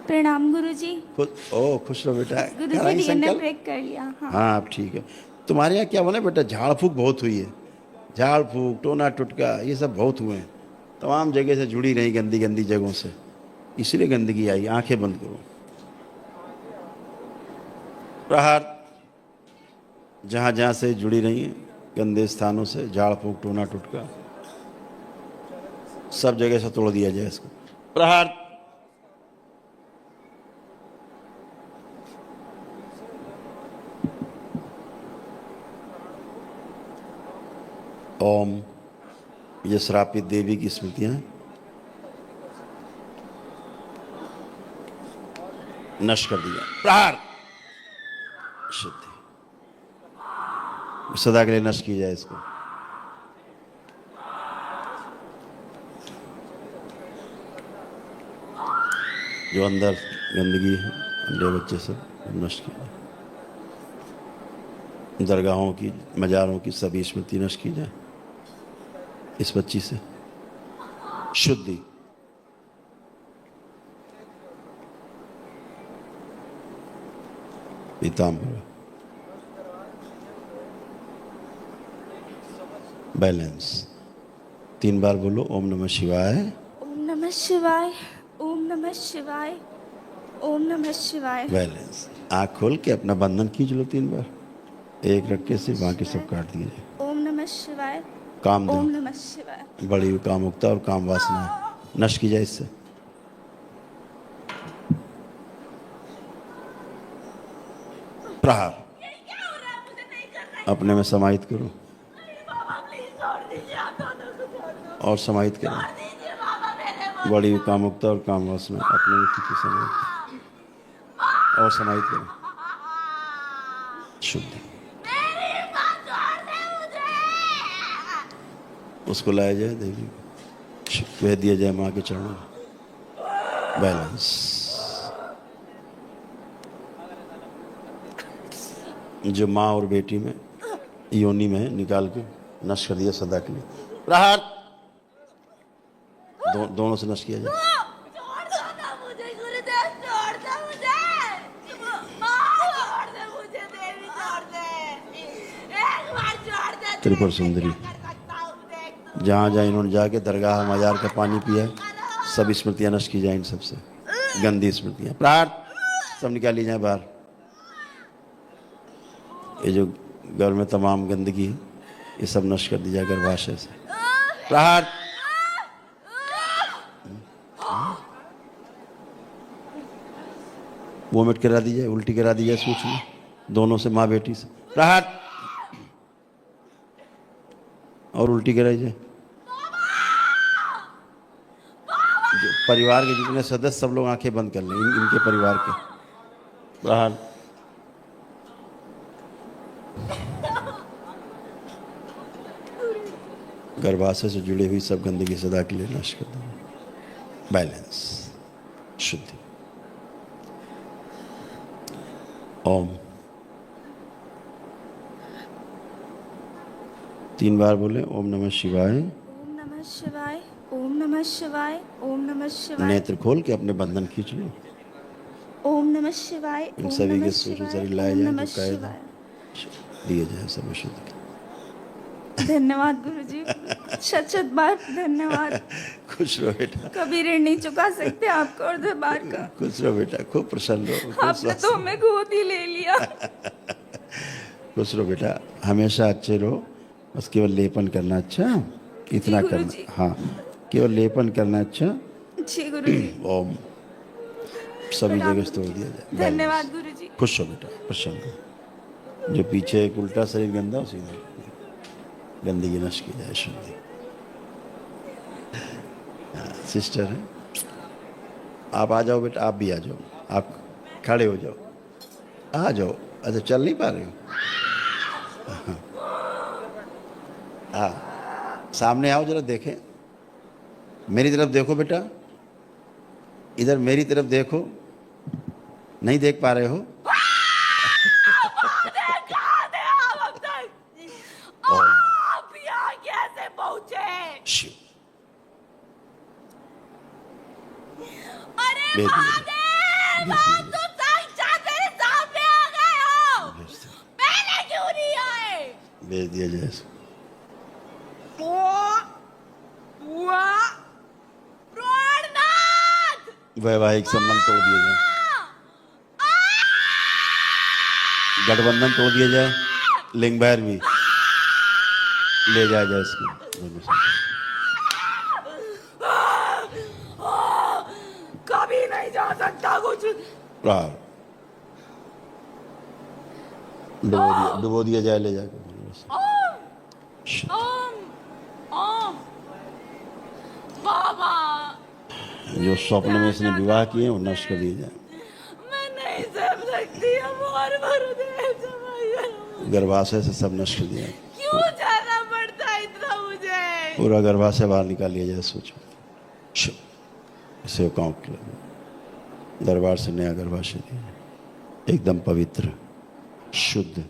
प्रणाम गुरुजी। खुश रहो बेटा। गुरुजी कराएंगे डीएनए संकल्प? ब्रेक कर लिया। हाँ। हाँ अब ठीक है। तुम्हारे यहाँ क्या बना बेटा, झाड़ फूक बहुत हुई है। झाड़ फूक, टोना टुटका, ये सब बहुत हुए हैं। तमाम जगह से जुड़ी रही, गंदी गंदी जगहों से, इसलिए गंदगी आई। आंखें बंद करो। प्रहार। जहाँ जहाँ से जुड़ी रही हैं गंदे स्थानों से, झाड़ फूक, टोना टुटका, सब जगह से तोड़ दिया जाए इसको। प्रहार। ओम। ये श्रापित देवी की स्मृतियां नष्ट कर दिया। प्रहार। शुद्धि सदा के लिए नष्ट की जाए इसको। जो अंदर गंदगी है, अंडे बच्चे सब नष्ट किया जाए। दरगाहों की, मज़ारों की सभी स्मृति नष्ट की जाए इस बच्ची से। शुद्धि। पीताम्बर। बैलेंस। 3 बार बोलो ओम नमः शिवाय। ओम नमः शिवाय। ओम नमः शिवाय। ओम नमः शिवाय। बैलेंस। आँख खोल के अपना बंधन खींच लो 3 बार। एक रख के सिर्फ बाकी सब काट दिए जाए। ओम नमः शिवाय। काम दो, ओम नमः शिवाय। बड़ी हुई कामुकता और काम वासना नष्ट की जाए इससे। प्रहार। अपने में समाहित करो और समाहित करो। बड़ी हुई कामुकता और काम वासना अपने में खींचे, समाहित और समाहित करो। शुद्ध। उसको लाया जाए देवी को, कह दिया जाए माँ के चरणों में। बैलेंस। जो माँ और बेटी में, योनि में निकाल के नष्ट कर दिया सदा के लिए। प्रहार। दोनों से नष्ट किया जाए। त्रिपुर सुंदरी। जहाँ जहाँ इन्होंने जाके दरगाह मजार का पानी पिया, सब स्मृतियाँ नष्ट की जाए इन सबसे, गंदी स्मृतियाँ। प्रहार। सब निकाली जाए बाहर। ये जो घर में तमाम गंदगी है, ये सब नष्ट कर दी जाए गर्भाशय से। प्रहार। वोमिट करा दी जाए, उल्टी करा दी जाए सूक्ष्म, दोनों से, माँ बेटी से। प्रहार। और उल्टी कराई जाए। जो परिवार के जितने सदस्य, सब लोग आंखें बंद कर लें, इनके परिवार के। प्रहार। गर्भाशय से जुड़ी हुई सब गंदगी सदा के लिए नष्ट कर दें। बैलेंस। शुद्धि। ओम। 3 बार बोले ओम नमः शिवाय। ओम नमः शिवाय। ओम नमः शिवाय। ओम नमः शिवाय। नेत्र खोल के अपने बंधन खींच लो। ओम नमः शिवाय। इन ओम सभी नमः के सूक्ष्म शिवाय। शरीर लाए ओम जाए, नमः जो कैद शिवाय। दिए जाए सब शुद्ध। धन्यवाद गुरुजी। शत शत बार धन्यवाद। खुश रहो बेटा। कभी ऋण नहीं चुका सकते आपका और दरबार का। खुश रहो बेटा, खूब प्रसन्न रहो, खूब आपने तो हमें गोद ही ले लिया। खुश रहो बेटा, हमेशा अच्छे रहो। बस केवल लेपन करना, अच्छा इतना जी करना। गुरुजी। हाँ, केवल लेपन करना, अच्छा। जी गुरुजी। ओम। सभी प्रणाम जगह से तोड़ गुरुजी। दिया जाए। धन्यवाद बैलेंस। गुरुजी। खुश हो बेटा, प्रसन्न हो। जो पीछे एक उल्टा शरीर गंदा, उसी में गंदगी नष्ट की जाए, शुद्धि। सिस्टर है, आप आ जाओ बेटा, आप भी आ जाओ। आप खड़े हो जाओ, आ जाओ। अच्छा, चल नहीं पा रहे हो? हाँ, सामने आओ जरा, देखें। मेरी तरफ देखो बेटा, इधर मेरी तरफ देखो। नहीं देख पा रहे हो? आप यहाँ कैसे पहुंचे? शिव। अरे भेज दिया जाए। बाप तुम साक्षात मेरे सामने आ गए हो, पहले क्यों नहीं आए? भेज दिया जाए इसको। प्राणनाथ वैवाहिक संबंध तोड़ दिए जाए, गठबंधन तोड़ दिया जाए, लिंग बैर भी ले जाया जाए इसको। कभी नहीं जा सकता कुछ। प्रहार डुबो दिया जाए, ले जाकर। ओम ओम बाबा, जो स्वप्न में इसने विवाह किए वो नष्ट कर दिए जाए। मैं नहीं सह सकती अब और गुरुदेव समझ। गर्भाशय से सब नष्ट कर दिया, क्यों जाना पड़ता है इतना मुझे? पूरा गर्भाशय बाहर निकाल लिया जाए। सोचो इसे काउंट कर, दरबार से नया गर्भाशय दिया, एकदम पवित्र, शुद्ध,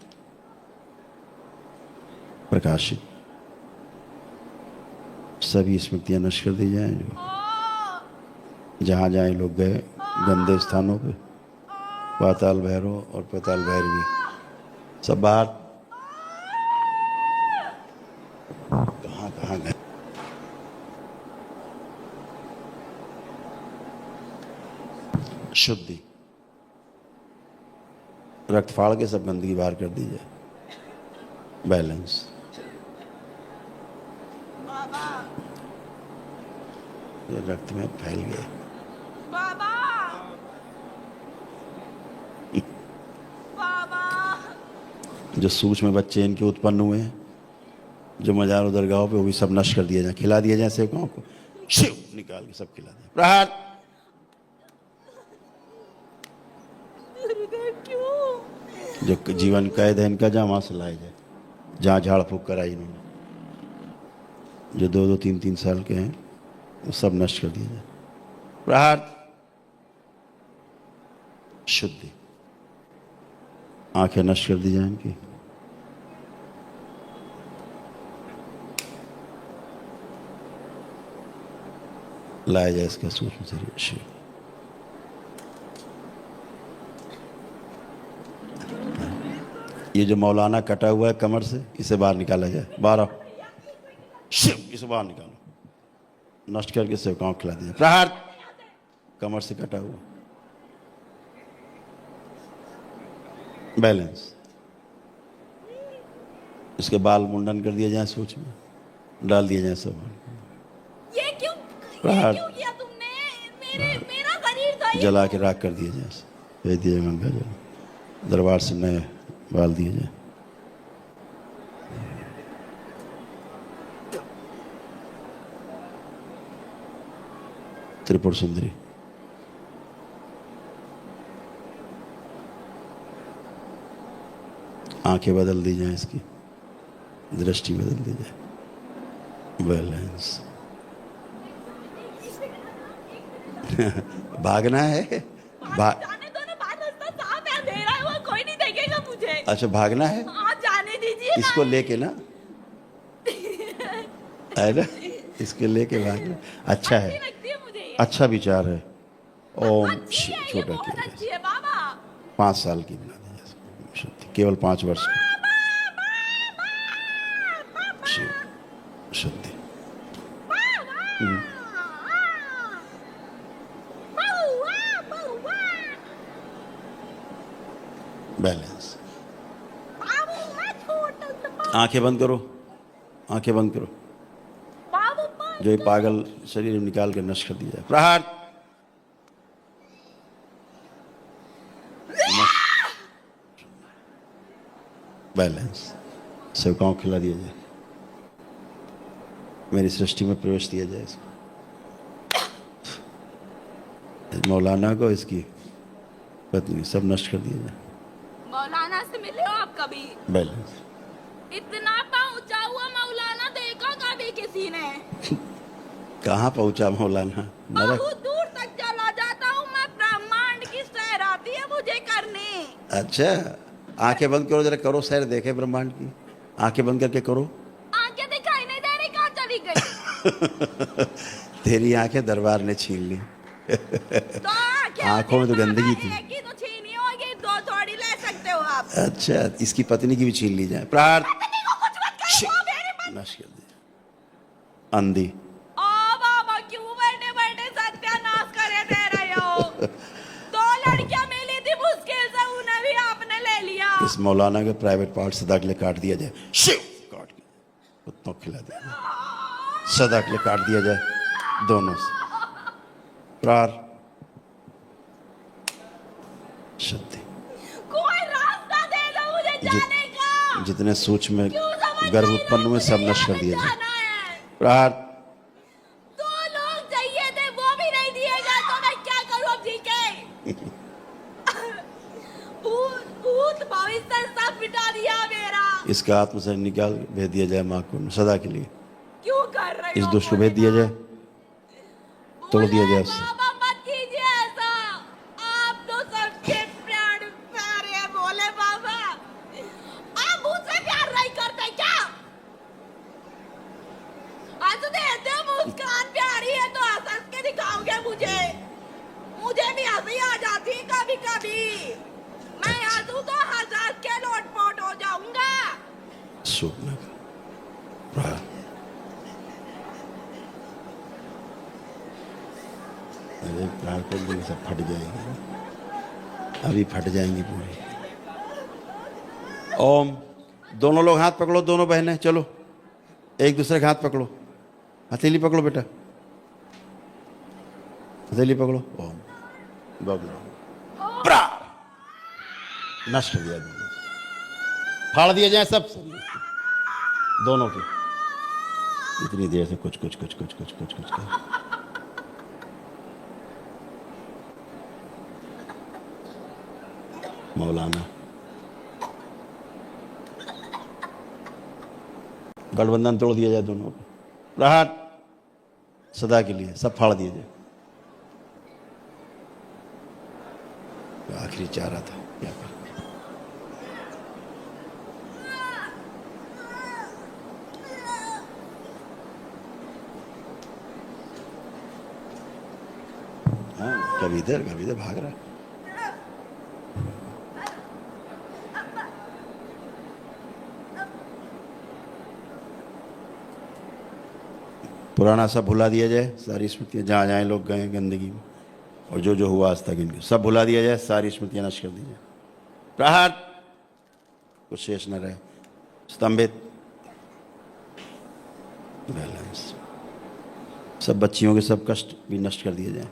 प्रकाशित। सभी स्मृतियां नष्ट कर दी जाए। जो जहाँ जहाँ लोग गए गंदे स्थानों पे, पाताल भैरव और पाताल भैरवी सब बाहर, कहाँ कहाँ गए। शुद्धि, रक्त फाड़ के सब गंदगी बाहर कर दी जाए। बैलेंस, ये रक्त में फैल गए। बाबा बाबा, जो सूक्ष्म बच्चे इनके उत्पन्न हुए हैं, जो मजार दरगाहों पे, वो भी सब नष्ट कर दिया जाए, खिला दिया जाए सेवकों को, शिव निकाल के सब खिला दिया। प्रहार। क्यों? जो जीवन कैद है इनका, जहाँ वहां से लाया जाए, जहाँ झाड़ फूक कराई इन्होंने, जो 2-2, 3-3 साल के हैं, वो सब नष्ट कर दिया जाए। प्रहार। शुद्धि, आंखें नष्ट कर दी जाए इनकी। लाया जाए इसका सूक्ष्म शरीर शिव। ये जो मौलाना कटा हुआ है कमर से, इसे बाहर निकाला जाए। 12 शिव, इसे बाहर निकालो, नष्ट करके सेवकाओं खिला दिया। प्रहार। कमर से कटा हुआ, बैलेंस, इसके बाल मुंडन कर दिया जाए, सोच में डाल दिया जाए सब। ये क्यों किया तुमने? मेरा शरीर था ये। जला के राख कर दिया जाए, भेज दिया जाए गंगा जल, दरबार से नए बाल दिए जाए। त्रिपुर सुंदरी, आंखें बदल दी जाए, इसकी दृष्टि बदल दी जाए। बैलेंस। भागना है, जाने दो ना, बाहर रास्ता साफ है, अंधेरा है, वो कोई नहीं देखेगा मुझे। अच्छा भागना है, हाँ जाने दीजिए इसको लेके ना, है ना, इसके लेके भागना अच्छा है, लगती है मुझे ये। अच्छा विचार है। ओम अच्छी है, ये छोटा बहुत किया अच्छी है बाबा। 5 साल की बना दी शुद्धि, केवल 5 वर्ष की शिव शुद्धि। बैलेंस। आंखें बंद करो, आंखें बंद करो, जो ये पागल शरीर में निकाल कर नष्ट कर दिया जाए। प्रहार। बैलेंस, सेवकाओं खिला दिया जाए, मेरी सृष्टि में प्रवेश दिया जाए इसको। मौलाना को, इसकी पत्नी, सब नष्ट कर दिया जाए। मौलाना से मिले हो आप कभी? बैलेंस। इतना पहुंचा हुआ मौलाना देखा कभी किसी ने? कहाँ पहुंचा मौलाना? नरक। बहुत दूर तक चला जाता हूँ मैं, ब्रह्मांड की सैर आती है मुझे करने। अच्छा, आंखें बंद करो जरा, करो सैर, देखे ब्रह्मांड की। आंखें बंद करके करो। आंखें दिखाई नहीं दे रही, कहाँ चली गई? तेरी आंखें दरबार ने छीन ली। तो आंखें आंखों में तो गंदगी थी। एक ही तो छीनी होगी, दो थोड़ी ले सकते हो आप। अच्छा, इसकी पत्नी की भी छीन ली जाए। प्रार्थ पत्नी को कुछ मत करो, वो मेरी पत्नी। नष्ट कर दिया। अंधी ओ बाबा, क्यों बर्थडे बर्थडे सत्यानाश करे दे रहे हो? दो लड़कियां मिली थी मुश्किल से, उन्हें भी आपने ले लिया। इस मौलाना के प्राइवेट पार्ट सदा के लिए काट दिया जाए। शिव काट के कुत्तों को खिला दिया, सदा के लिए काट दिया जाए दोनों से। प्रार शुद्धि। कोई रास्ता दे दो मुझे जाने का। जितने सूक्ष्म क्यों समझ गर्भ नहीं उत्पन्न रहे? हुए सब मुझे नष्ट कर यहाँ दिया नहीं जाए। जाना है। प्रार दो लोग चाहिए थे, वो भी नहीं दिए गए, तो मैं क्या करूं अब जी के? भूत भविष्य सब मिटा दिया मेरा। इसका आत्मा से निकाल भेज दिया जाए माँ को सदा के लिए। क्यों कर रहे इस हो? दुष्ट को भेज दिया जाए, तोड़ दिया जाए उससे। बाबा मत कीजिए ऐसा, आप तो सबके प्राण प्यारे हैं भोले बाबा। आप मुझसे प्यार नहीं करते क्या? आज देते हो मुस्कान प्यारी है तो हंस के दिखाओगे मुझे। मुझे भी हंसी आ जाती है कभी कभी। मैं हंसू तो हंस के लोटपोट हो जाऊंगा। शुभ न प्रार अरे प्रार कर देंगे सब फट जाएंगे, अभी फट जाएंगी पूरी। ओम। दोनों लोग हाथ पकड़ो, दोनों बहनें चलो एक दूसरे का हाथ पकड़ो। हथेली पकड़ो बेटा, हथेली पकड़ो। ओम बगलो प्रार नष्ट हो गया, दोनों फाड़ दिया जाए सब दोनों के। इतनी देर से कुछ कुछ कुछ कुछ कुछ कुछ कुछ कर मौलाना गठबंधन तोड़ दिया जाए दोनों को। प्रहार सदा के लिए सब फाड़ दिए जाए। आखिरी चारा था क्या कर। हाँ कभी इधर भाग रहा है। पुराना सब भुला दिया जाए, सारी स्मृतियाँ जहाँ जहाँ लोग गए गंदगी में और जो जो हुआ आज तक इनके सब भुला दिया जाए, सारी स्मृतियाँ नष्ट कर दी जाए। प्रहार कुछ शेष न रहे, स्तंभित बैलेंस। सब बच्चियों के सब कष्ट भी नष्ट कर दिए जाए।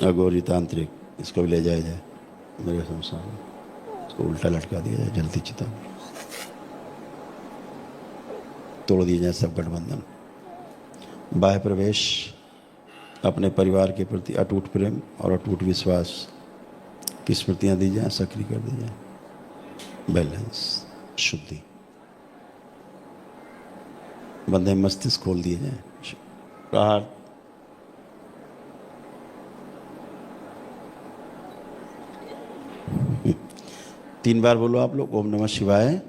अघोरी तांत्रिक इसको भी ले जाया जाए मेरे संसार में, इसको उल्टा लटका दिया जाए जलती चिता में। तोड़ दिए जाए सब गठबंधन। बाह्य प्रवेश अपने परिवार के प्रति अटूट प्रेम और अटूट विश्वास की स्मृतियाँ दी जाए, सक्रिय कर दी जाए। बैलेंस शुद्धि। बंधे मस्तिष्क खोल दिए जाए। प्रहार तीन बार बोलो आप लोग ओम नमः शिवाय।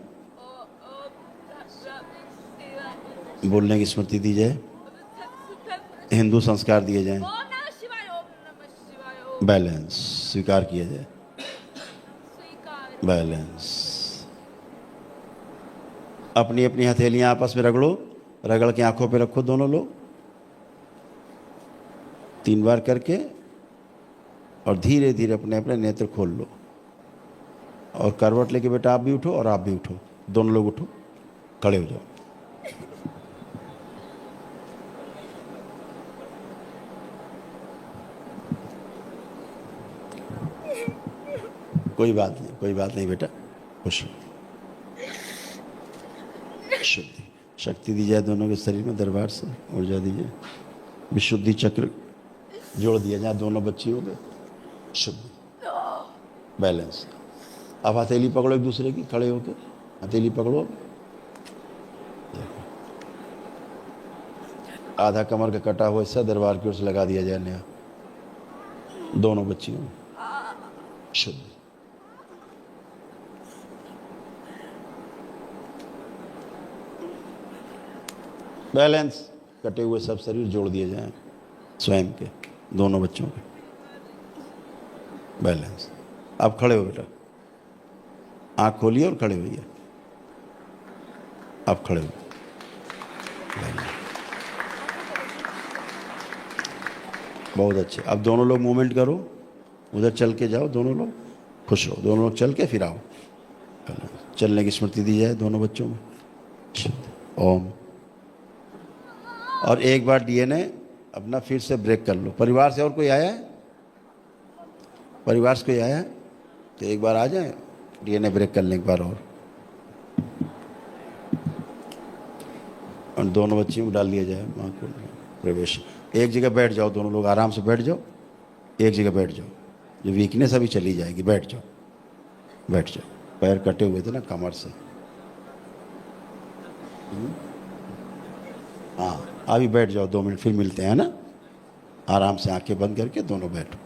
बोलने की स्मृति दी जाए, हिंदू संस्कार दिए जाएं, बैलेंस स्वीकार किया जाए। बैलेंस। अपनी अपनी हथेलियां आपस में रगड़ो, रगड़ के आंखों पे रखो दोनों लोग, 3 बार करके, और धीरे धीरे अपने अपने नेत्र खोल लो। और करवट लेके बेटा आप भी उठो और आप भी उठो, दोनों लोग उठो, खड़े हो जाओ। कोई बात नहीं बेटा, खुश शुद्धि शक्ति दी जाए दोनों के शरीर में, दरबार से ऊर्जा दीजिए। विशुद्धि चक्र जोड़ दिया जाए दोनों बच्चियों के। शुद्धि बैलेंस। अब हथेली पकड़ो एक दूसरे की, खड़े होकर हथेली पकड़ो। आधा कमर का कटा हुआ हिस्सा दरबार की ओर से लगा दिया जाए नया, दोनों बच्चियों में। शुद्ध बैलेंस, कटे हुए सब शरीर जोड़ दिए जाएं स्वयं के, दोनों बच्चों के। बैलेंस। आप खड़े हो बेटा, आँख खोलिए और खड़े होइए। आप खड़े हो। बहुत अच्छे। अब दोनों लोग मूवमेंट करो, उधर चल के जाओ, दोनों लोग खुश हो, दोनों लोग चल के फिर आओ। चलने की स्मृति दी जाए दोनों बच्चों में। ओम। और एक बार डीएनए अपना फिर से ब्रेक कर लो। परिवार से और कोई आया है? परिवार से कोई आया है तो एक बार आ जाए, डीएनए ब्रेक करने एक बार और दोनों बच्चियों को डाल दिया जाए माँ को प्रवेश। एक जगह बैठ जाओ, दोनों लोग आराम से बैठ जाओ, एक जगह बैठ जाओ, जो वीकनेस अभी चली जाएगी। बैठ जाओ, बैठ जाओ। पैर कटे हुए थे ना कमर से। हाँ, अभी बैठ जाओ, 2 मिनट फिर मिलते हैं ना। आराम से आंखें बंद करके दोनों बैठो।